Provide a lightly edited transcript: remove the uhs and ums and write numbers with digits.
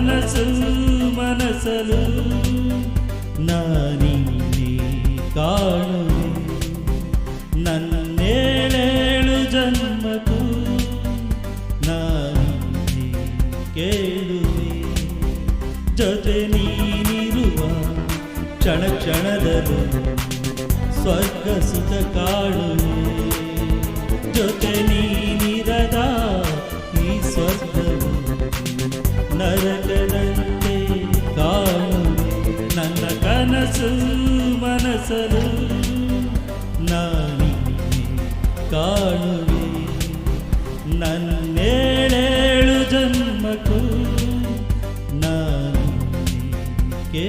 ಕನಸು ಮನಸಲು ನಾನಿನ್ನೇ ಕಾಣುವೆ ನನ್ನೇಳೇಳು ಜನ್ಮಕ್ಕೂ ನಾನಿನ್ನೇ ಕೇಳುವೆ ಜೊತೆ ನೀನಿರುವ ಕ್ಷಣ ಕ್ಷಣದಲ್ಲೂ ಸ್ವರ್ಗ ಸುಖ ಕಾಣುವೆ ಜೊತೆ ನೀನಿರದ ಈ ಸ್ವರ್ಗವು ನರಕದಂತೆ ಕಾಣುವೆ ನನ್ನ ಕನಸು ಮನಸಲು ನಾನಿನ್ನೇ ಕಾಣುವೆ ನನ್ನೇಳೇಳು ಜನ್ಮಕ್ಕೂ ನಾನಿನ್ನೇ